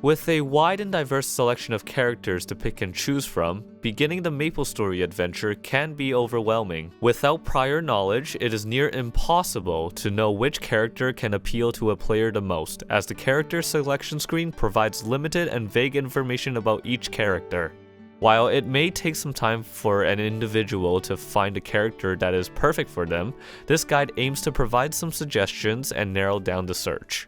With a wide and diverse selection of characters to pick and choose from, beginning the MapleStory adventure can be overwhelming. Without prior knowledge, it is near impossible to know which character can appeal to a player the most, as the character selection screen provides limited and vague information about each character. While it may take some time for an individual to find a character that is perfect for them, this guide aims to provide some suggestions and narrow down the search.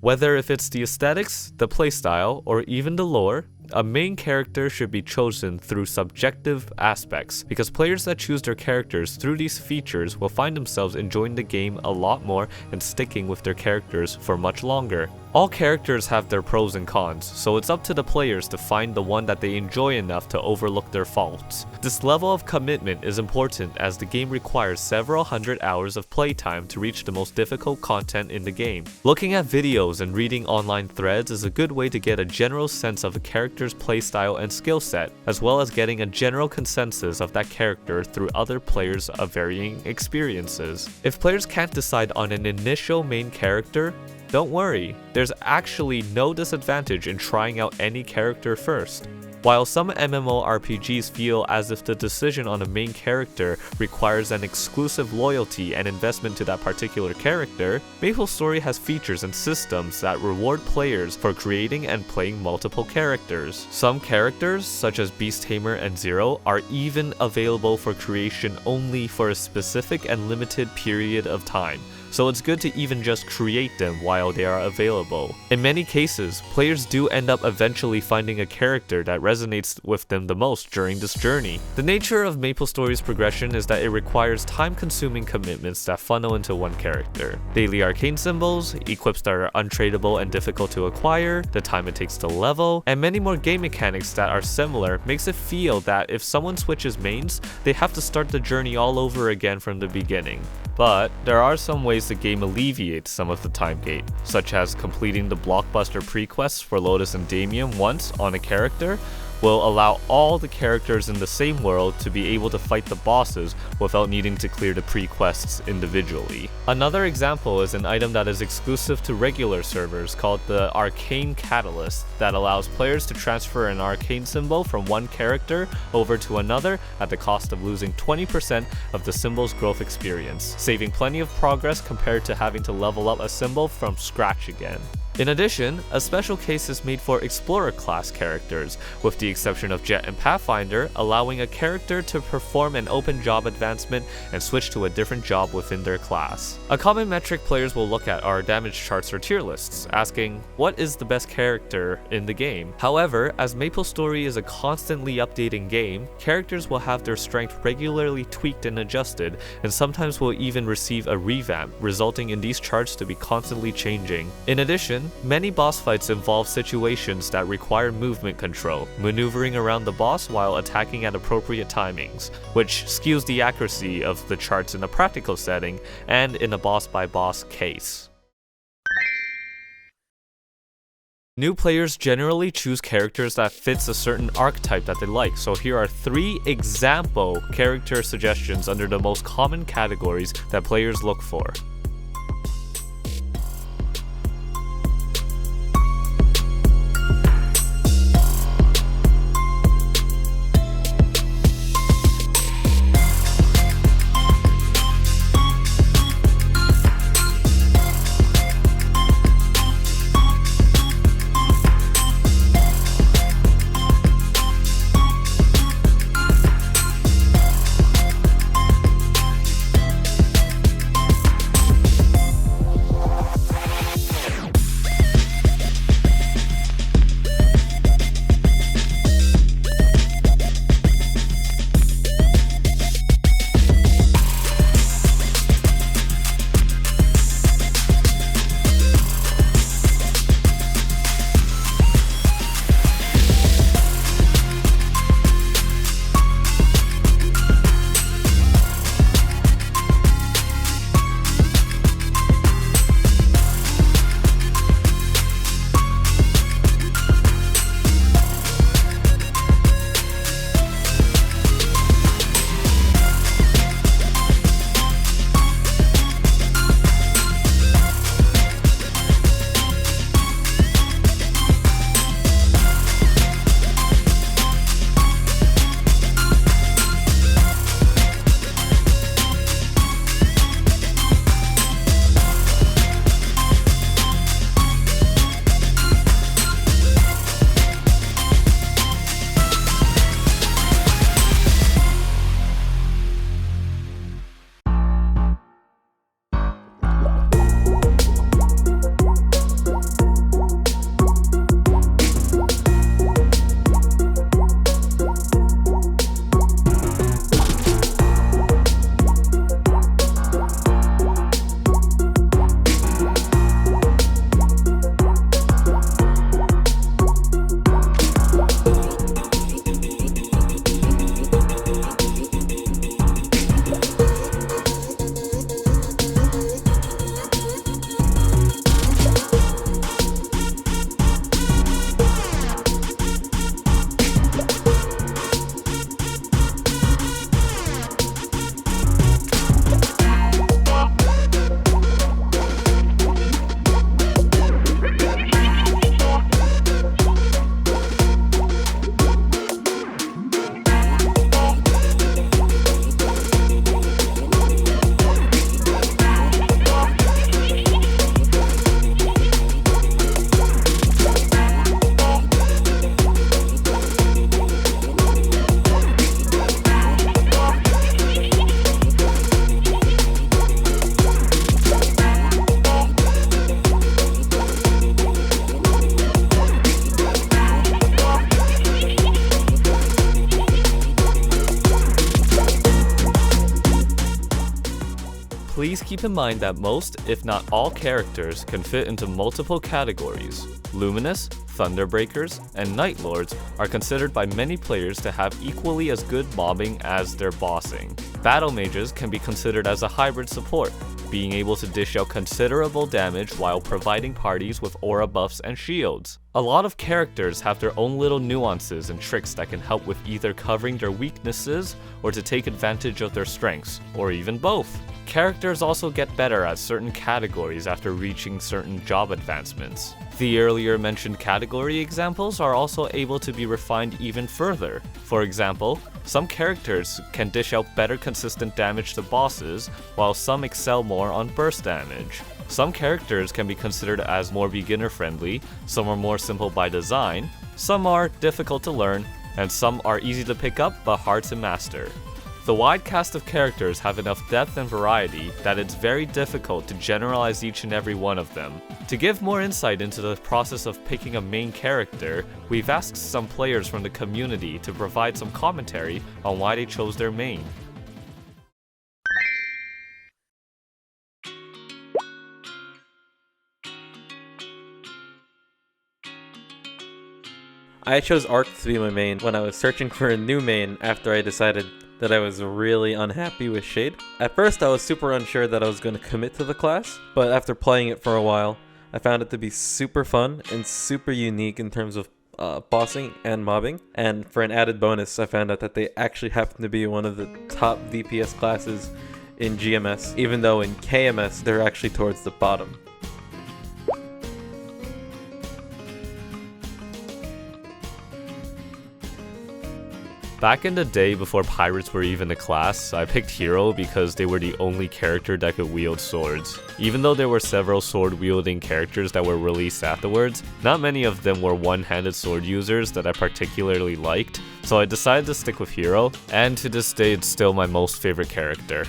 Whether if it's the aesthetics, the playstyle, or even the lore, a main character should be chosen through subjective aspects, because players that choose their characters through these features will find themselves enjoying the game a lot more and sticking with their characters for much longer. All characters have their pros and cons, so it's up to the players to find the one that they enjoy enough to overlook their faults. This level of commitment is important as the game requires several hundred hours of playtime to reach the most difficult content in the game. Looking at videos and reading online threads is a good way to get a general sense of a character's playstyle and skill set, as well as getting a general consensus of that character through other players of varying experiences. If players can't decide on an initial main character, don't worry, there's actually no disadvantage in trying out any character first. While some MMORPGs feel as if the decision on a main character requires an exclusive loyalty and investment to that particular character, MapleStory has features and systems that reward players for creating and playing multiple characters. Some characters, such as Beast Tamer and Zero, are even available for creation only for a specific and limited period of time, so it's good to even just create them while they are available. In many cases, players do end up eventually finding a character that resonates with them the most during this journey. The nature of MapleStory's progression is that it requires time-consuming commitments that funnel into one character. Daily arcane symbols, equips that are untradeable and difficult to acquire, the time it takes to level, and many more game mechanics that are similar makes it feel that if someone switches mains, they have to start the journey all over again from the beginning. But there are some ways the game alleviates some of the time gate, such as completing the blockbuster pre-quests for Lotus and Damien once on a character will allow all the characters in the same world to be able to fight the bosses without needing to clear the pre-quests individually. Another example is an item that is exclusive to regular servers called the Arcane Catalyst that allows players to transfer an arcane symbol from one character over to another at the cost of losing 20% of the symbol's growth experience, saving plenty of progress compared to having to level up a symbol from scratch again. In addition, a special case is made for Explorer class characters, with the exception of Jet and Pathfinder, allowing a character to perform an open job advancement and switch to a different job within their class. A common metric players will look at are damage charts or tier lists, asking, what is the best character in the game? However, as MapleStory is a constantly updating game, characters will have their strength regularly tweaked and adjusted, and sometimes will even receive a revamp, resulting in these charts to be constantly changing. In addition, many boss fights involve situations that require movement control, maneuvering around the boss while attacking at appropriate timings, which skews the accuracy of the charts in a practical setting and in a boss-by-boss case. New players generally choose characters that fits a certain archetype that they like, so here are 3 example character suggestions under the most common categories that players look for. Please keep in mind that most, if not all, characters can fit into multiple categories. Luminous, Thunderbreakers, and Night Lords are considered by many players to have equally as good mobbing as their bossing. Battle Mages can be considered as a hybrid support, being able to dish out considerable damage while providing parties with aura buffs and shields. A lot of characters have their own little nuances and tricks that can help with either covering their weaknesses or to take advantage of their strengths, or even both. Characters also get better at certain categories after reaching certain job advancements. The earlier mentioned category examples are also able to be refined even further. For example, some characters can dish out better consistent damage to bosses, while some excel more on burst damage. Some characters can be considered as more beginner-friendly, some are more simple by design, some are difficult to learn, and some are easy to pick up but hard to master. The wide cast of characters have enough depth and variety that it's very difficult to generalize each and every one of them. To give more insight into the process of picking a main character, we've asked some players from the community to provide some commentary on why they chose their main. I chose Arc to be my main when I was searching for a new main after I decided that I was really unhappy with Shade. At first I was super unsure that I was going to commit to the class, but after playing it for a while, I found it to be super fun and super unique in terms of bossing and mobbing. And for an added bonus, I found out that they actually happen to be one of the top DPS classes in GMS, even though in KMS they're actually towards the bottom. Back in the day before pirates were even a class, I picked Hero because they were the only character that could wield swords. Even though there were several sword-wielding characters that were released afterwards, not many of them were one-handed sword users that I particularly liked, so I decided to stick with Hero, and to this day it's still my most favorite character.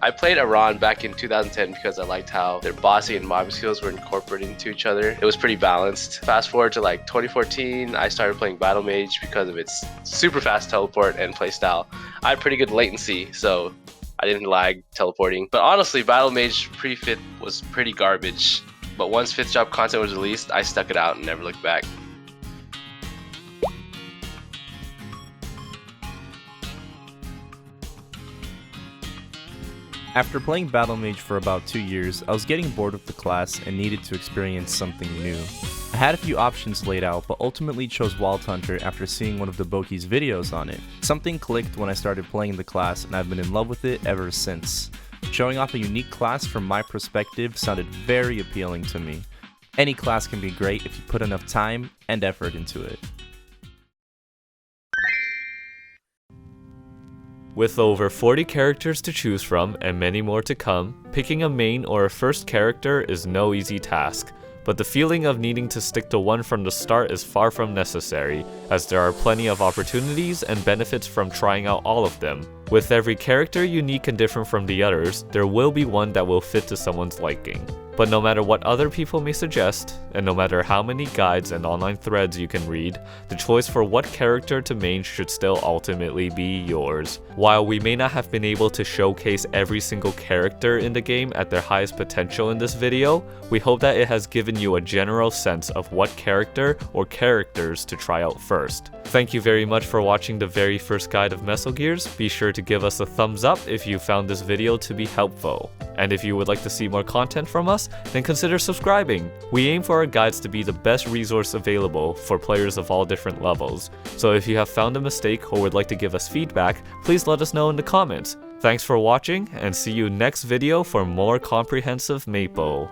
I played Iran back in 2010 because I liked how their bossing and mobbing skills were incorporated into each other. It was pretty balanced. Fast forward to like 2014, I started playing Battle Mage because of its super fast teleport and playstyle. I had pretty good latency, so I didn't lag teleporting. But honestly, Battle Mage pre-5th was pretty garbage. But once 5th job content was released, I stuck it out and never looked back. After playing Battle Mage for about 2 years, I was getting bored with the class and needed to experience something new. I had a few options laid out, but ultimately chose Wild Hunter after seeing one of the Boki's videos on it. Something clicked when I started playing the class, and I've been in love with it ever since. Showing off a unique class from my perspective sounded very appealing to me. Any class can be great if you put enough time and effort into it. With over 40 characters to choose from and many more to come, picking a main or a first character is no easy task, but the feeling of needing to stick to one from the start is far from necessary, as there are plenty of opportunities and benefits from trying out all of them. With every character unique and different from the others, there will be one that will fit to someone's liking. But no matter what other people may suggest, and no matter how many guides and online threads you can read, the choice for what character to main should still ultimately be yours. While we may not have been able to showcase every single character in the game at their highest potential in this video, we hope that it has given you a general sense of what character or characters to try out first. Thank you very much for watching the very first guide of MesoGears. Be sure to give us a thumbs up if you found this video to be helpful. And if you would like to see more content from us, then consider subscribing. We aim for our guides to be the best resource available for players of all different levels. So if you have found a mistake or would like to give us feedback, please let us know in the comments. Thanks for watching, and see you next video for more comprehensive Maple.